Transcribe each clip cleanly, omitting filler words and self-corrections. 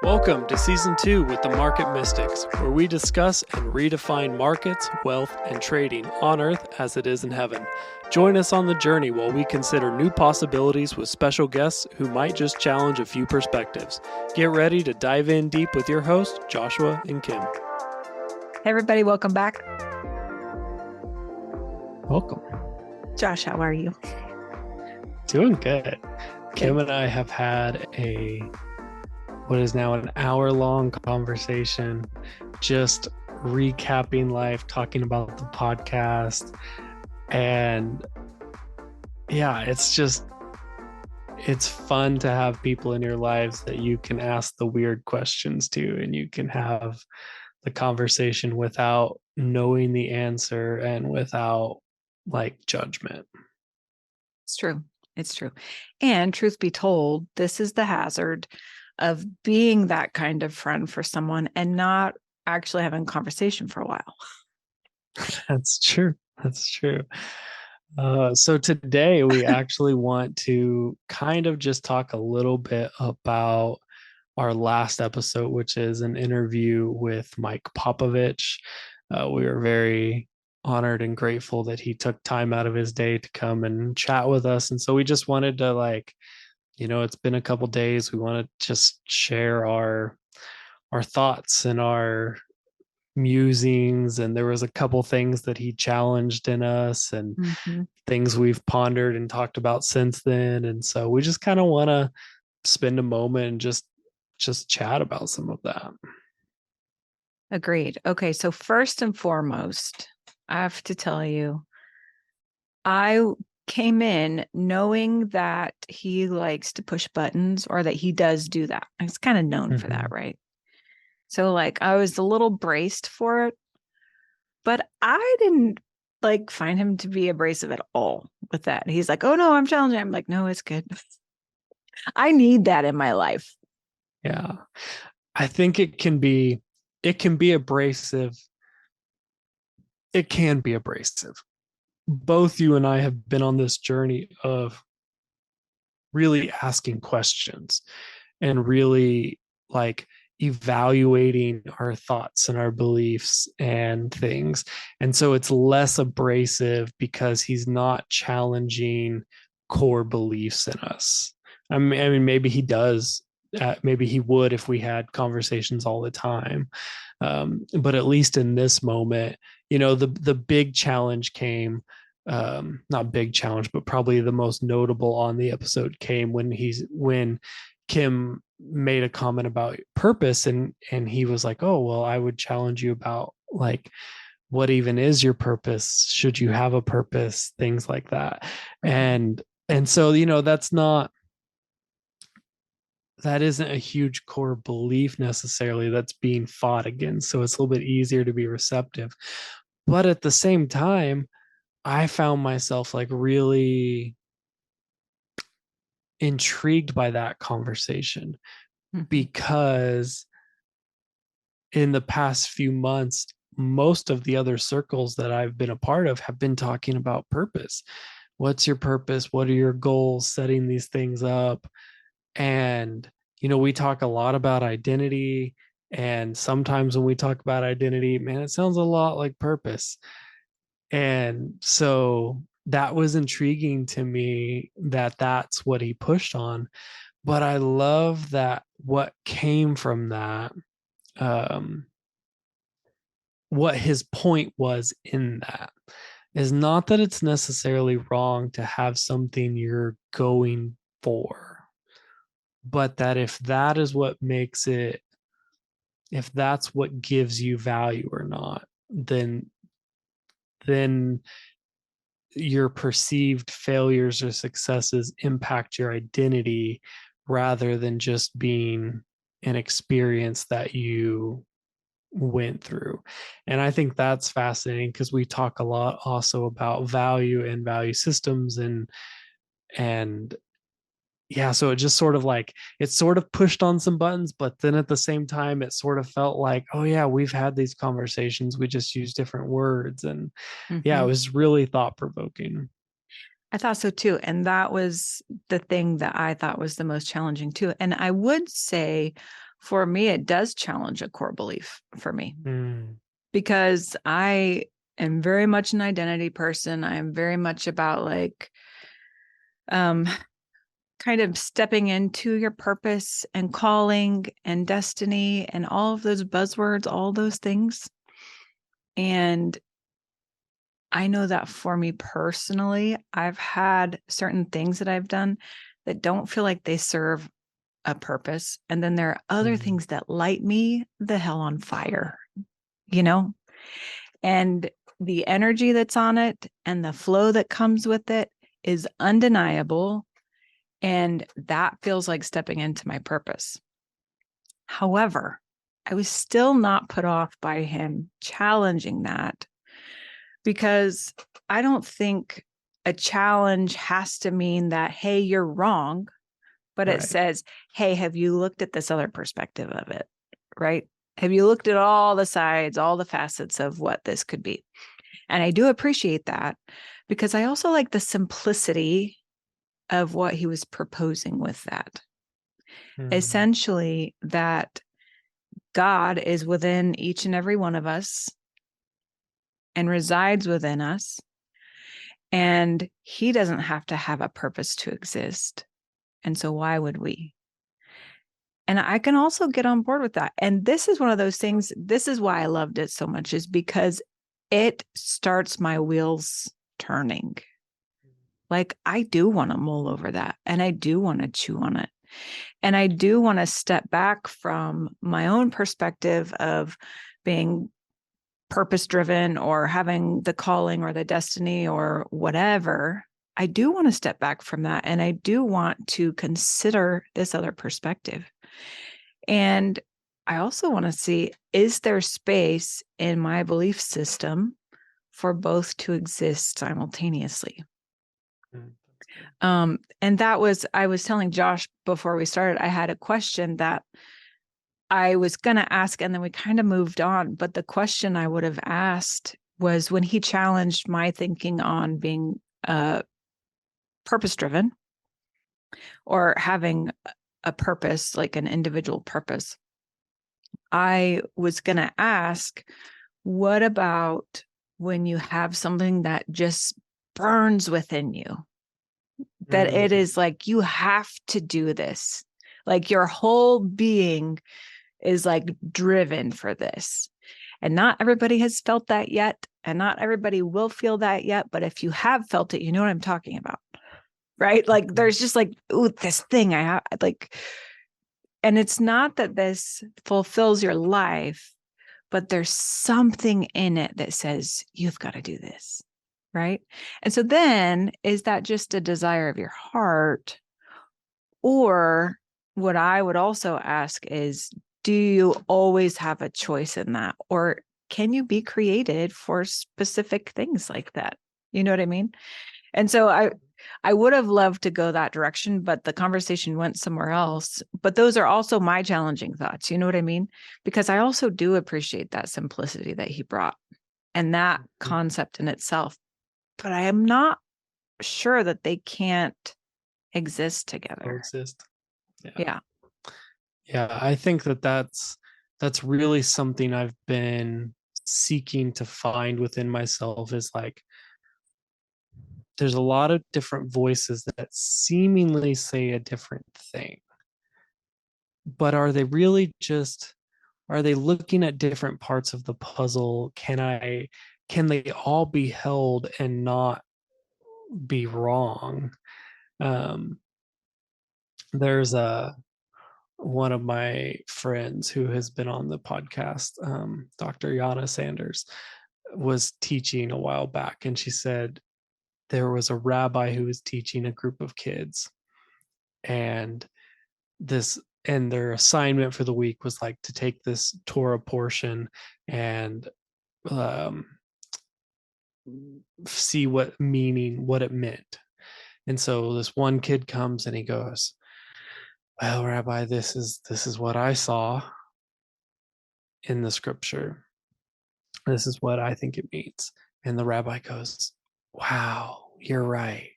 Welcome to Season 2 with the Market Mystics, where we discuss and redefine markets, wealth, and trading on Earth as it is in heaven. Join us on the journey while we consider new possibilities with special guests who might just challenge a few perspectives. Get ready to dive in deep with your hosts, Joshua and Kim. Hey everybody, welcome back. Welcome. Josh, how are you? Doing good. Kim and I have had what is now an hour-long conversation, just recapping life, talking about the podcast. And yeah, it's fun to have people in your lives that you can ask the weird questions to, and you can have the conversation without knowing the answer and without judgment. It's true. It's true. And truth be told, this is the hazard of being that kind of friend for someone and not actually having a conversation for a while. That's true. That's true. So today we actually want to kind of just talk a little bit about our last episode, which is an interview with Mike Popovich. We are very honored and grateful that he took time out of his day to come and chat with us. And so we just wanted to it's been a couple days. We want to just share our thoughts and our musings, and there was a couple things that he challenged in us and things we've pondered and talked about since then. And so we just kind of want to spend a moment and just chat about some of that. Agreed. Okay, so first and foremost, I have to tell you, I came in knowing that he likes to push buttons, or that he does do that. He's kind of known for that, right? So I was a little braced for it, but I didn't find him to be abrasive at all with that. He's like, oh no, I'm challenging. I'm like, no, it's good. I need that in my life. Yeah. I think it can be abrasive. It can be abrasive. Both you and I have been on this journey of really asking questions and really evaluating our thoughts and our beliefs and things. And so it's less abrasive because he's not challenging core beliefs in us. I mean, maybe he does. Maybe he would if we had conversations all the time. But at least in this moment, the big challenge came, not big challenge, but probably the most notable on the episode came when Kim made a comment about purpose, and he was like, oh, well, I would challenge you about what even is your purpose? Should you have a purpose? Things like that. And so, that isn't a huge core belief necessarily that's being fought against. So it's a little bit easier to be receptive. But at the same time, I found myself really intrigued by that conversation because in the past few months, most of the other circles that I've been a part of have been talking about purpose. What's your purpose? What are your goals? Setting these things up. And, we talk a lot about identity. And sometimes when we talk about identity, man, it sounds a lot like purpose. And so that was intriguing to me that that's what he pushed on. But I love that what came from that, what his point was in that is not that it's necessarily wrong to have something you're going for, but that if that is what makes it, if that's what gives you value or not, then your perceived failures or successes impact your identity rather than just being an experience that you went through. And I think that's fascinating because we talk a lot also about value and value systems and yeah, so it just sort of it sort of pushed on some buttons, but then at the same time, it sort of felt like, oh yeah, we've had these conversations. We just use different words. And yeah, it was really thought provoking. I thought so too. And that was the thing that I thought was the most challenging too. And I would say for me, it does challenge a core belief for me, Mm. because I am very much an identity person. I am very much about like kind of stepping into your purpose and calling and destiny and all of those buzzwords, all those things. And I know that for me personally, I've had certain things that I've done that don't feel like they serve a purpose. And then there are other Mm. things that light me the hell on fire, you know? And the energy that's on it and the flow that comes with it is undeniable. And that feels like stepping into my purpose. However, I was still not put off by him challenging that, because I don't think a challenge has to mean that, hey, you're wrong, but it Right. says, hey, have you looked at this other perspective of it? Right? Have you looked at all the sides, all the facets of what this could be? And I do appreciate that, because I also like the simplicity of what he was proposing with that. Mm. Essentially, that God is within each and every one of us and resides within us. And he doesn't have to have a purpose to exist. And so why would we? And I can also get on board with that. And this is one of those things, this is why I loved it so much, is because it starts my wheels turning. Like, I do want to mull over that, and I do want to chew on it. And I do want to step back from my own perspective of being purpose driven or having the calling or the destiny or whatever. I do want to step back from that. And I do want to consider this other perspective. And I also want to see, is there space in my belief system for both to exist simultaneously? Mm. And that was, I was telling Josh before we started, I had a question that I was going to ask, and then we kind of moved on. But the question I would have asked was, when he challenged my thinking on being purpose driven or having a purpose, like an individual purpose, I was going to ask, what about when you have something that just burns within you, that it Mm. is like, you have to do this, like your whole being is like driven for this. And not everybody has felt that yet. And not everybody will feel that yet. But if you have felt it, you know what I'm talking about. Right? Like, there's just like, ooh, this thing I have, like, and it's not that this fulfills your life, but there's something in it that says, you've got to do this. Right. And so then, is that just a desire of your heart? Or what I would also ask is, do you always have a choice in that? Or can you be created for specific things like that? You know what I mean? And so I would have loved to go that direction, but the conversation went somewhere else. But those are also my challenging thoughts. You know what I mean? Because I also do appreciate that simplicity that he brought and that concept in itself. But I am not sure that they can't exist together. Coexist. Yeah. Yeah. Yeah, I think that that's really something I've been seeking to find within myself, is like, there's a lot of different voices that seemingly say a different thing. But are they really just, are they looking at different parts of the puzzle? Can they all be held and not be wrong? Um there's a one of my friends who has been on the podcast, Dr. Yana Sanders, was teaching a while back, and she said there was a rabbi who was teaching a group of kids, and this and their assignment for the week was like to take this Torah portion and um, see what it meant. And so this one kid comes and he goes, "Well, Rabbi, this is what I saw in the scripture. This is what I think it means." And the rabbi goes, "Wow, you're right."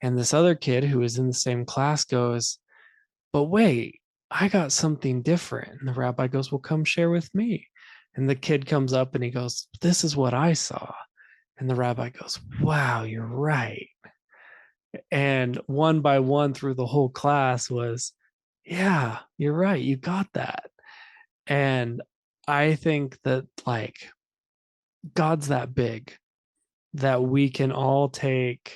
And this other kid who was in the same class goes, "But wait, I got something different. And the rabbi goes, well, come share with me. And the kid comes up and he goes, this is what I saw. And the rabbi goes, wow, you're right. And one by one through the whole class was, yeah, you're right. You got that. And I think that like God's that big that we can all take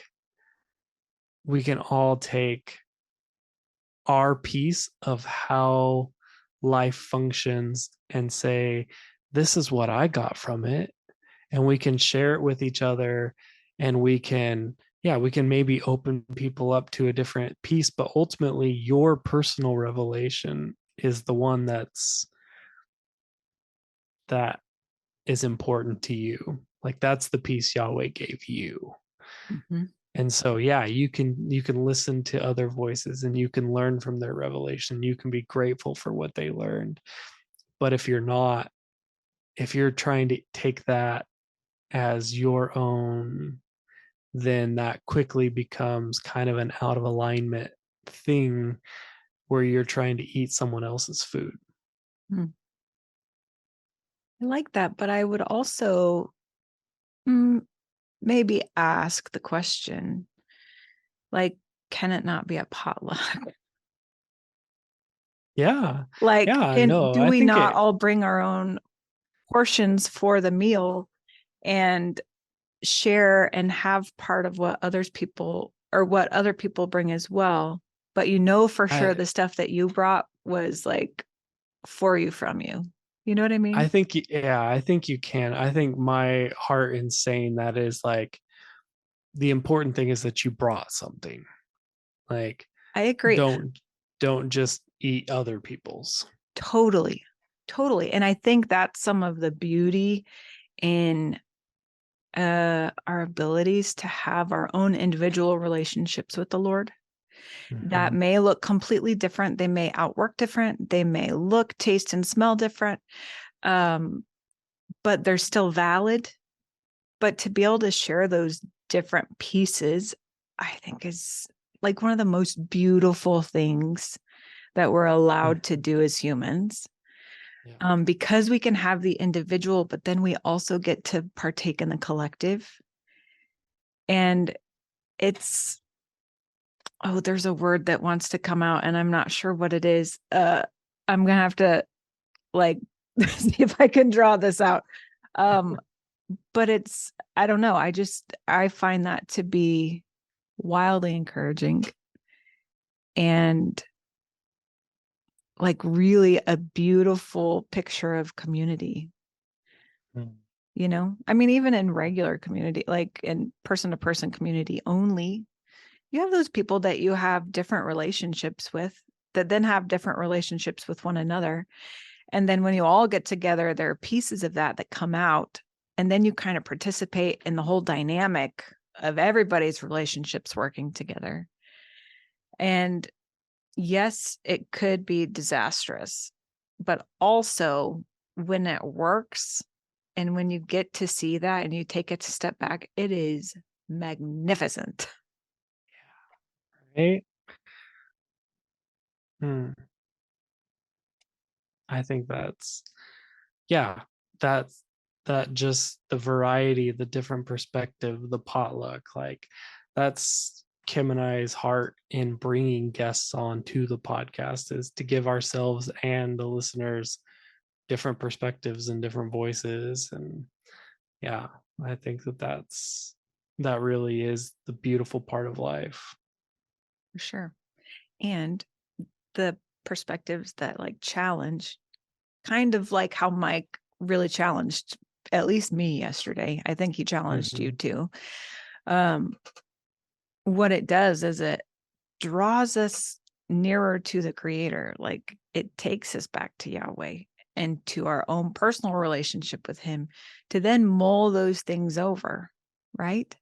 our piece of how life functions and say, this is what I got from it. And we can share it with each other, and we can maybe open people up to a different piece, but ultimately your personal revelation is the one that is important to you. Like that's the piece Yahweh gave you. Mm-hmm. And so yeah, you can listen to other voices and you can learn from their revelation. You can be grateful for what they learned. But if you're trying to take that as your own, then that quickly becomes kind of an out of alignment thing where you're trying to eat someone else's food. I like that, but I would also maybe ask the question, like, can it not be a potluck? Yeah. Like, Yeah, no, do I we think not it all bring our own portions for the meal and share and have part of what what other people bring as well? But for sure I the stuff that you brought was like for you from you. You know what I I mean? think yeah, I think you can. I think my heart in saying that is like the important thing is that you brought something. Like I agree. don't just eat other people's. Totally. Totally. And I think that's some of the beauty in our abilities to have our own individual relationships with the Lord that Mm-hmm. may look completely different. They may outwork different. They may look, taste, and smell different, but they're still valid. But to be able to share those different pieces, I think is like one of the most beautiful things that we're allowed to do as humans. Yeah. Because we can have the individual, but then we also get to partake in the collective. And it's, there's a word that wants to come out and I'm not sure what it is. I'm going to have to like see if I can draw this out. But I don't know. I find that to be wildly encouraging and like really a beautiful picture of community. Mm. I mean, even in regular community, like in person to person community only, you have those people that you have different relationships with that then have different relationships with one another. And then when you all get together, there are pieces of that come out. And then you kind of participate in the whole dynamic of everybody's relationships working together. And yes, it could be disastrous, but also when it works and when you get to see that and you take it a step back, it is magnificent. Right? Hmm. I think yeah, that's that just the variety, the different perspective, the potluck, like that's Kim and I's heart in bringing guests on to the podcast is to give ourselves and the listeners different perspectives and different voices. And yeah, I think that really is the beautiful part of life. For sure. And the perspectives that like challenge, kind of like how Mike really challenged at least me yesterday. I think he challenged you Mm-hmm. too. Um, what it does is it draws us nearer to the creator. Like it takes us back to Yahweh and to our own personal relationship with him to then mull those things over, right?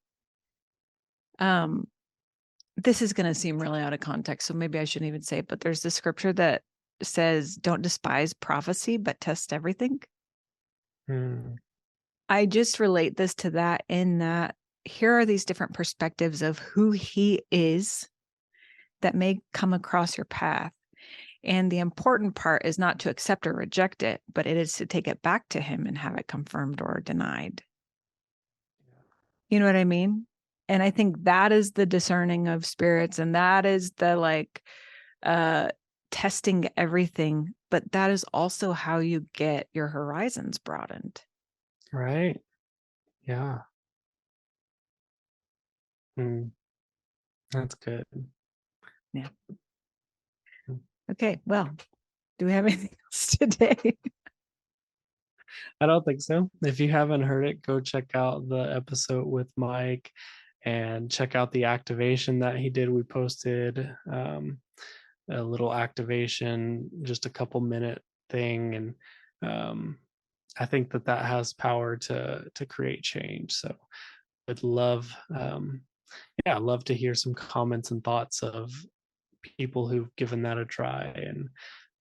This is going to seem really out of context, so maybe I shouldn't even say it, but there's this scripture that says, don't despise prophecy, but test everything. Mm. I just relate this to that in that here are these different perspectives of who he is that may come across your path. And the important part is not to accept or reject it, but it is to take it back to him and have it confirmed or denied. You know what I mean? And I think that is the discerning of spirits, and that is the testing everything, but that is also how you get your horizons broadened. Right. Yeah. That's good. Yeah. Okay. Well, do we have anything else today? I don't think so. If you haven't heard it, go check out the episode with Mike and check out the activation that he did. We posted a little activation, just a couple minute thing. And I think that has power to create change. So would love, love to hear some comments and thoughts of people who've given that a try.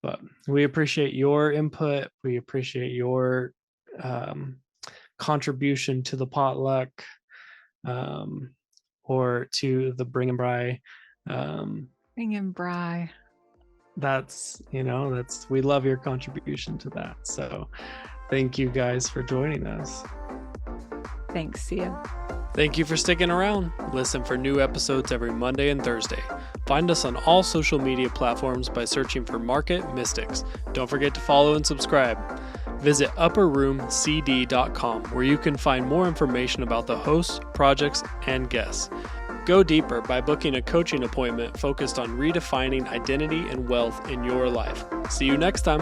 But we appreciate your input. We appreciate your contribution to the potluck, or to the bring and bry. Bring and bry. That's we love your contribution to that. So thank you guys for joining us. Thanks. See ya. Thank you for sticking around. Listen for new episodes every Monday and Thursday. Find us on all social media platforms by searching for Market Mystics. Don't forget to follow and subscribe. Visit upperroomcd.com, where you can find more information about the hosts, projects, and guests. Go deeper by booking a coaching appointment focused on redefining identity and wealth in your life. See you next time.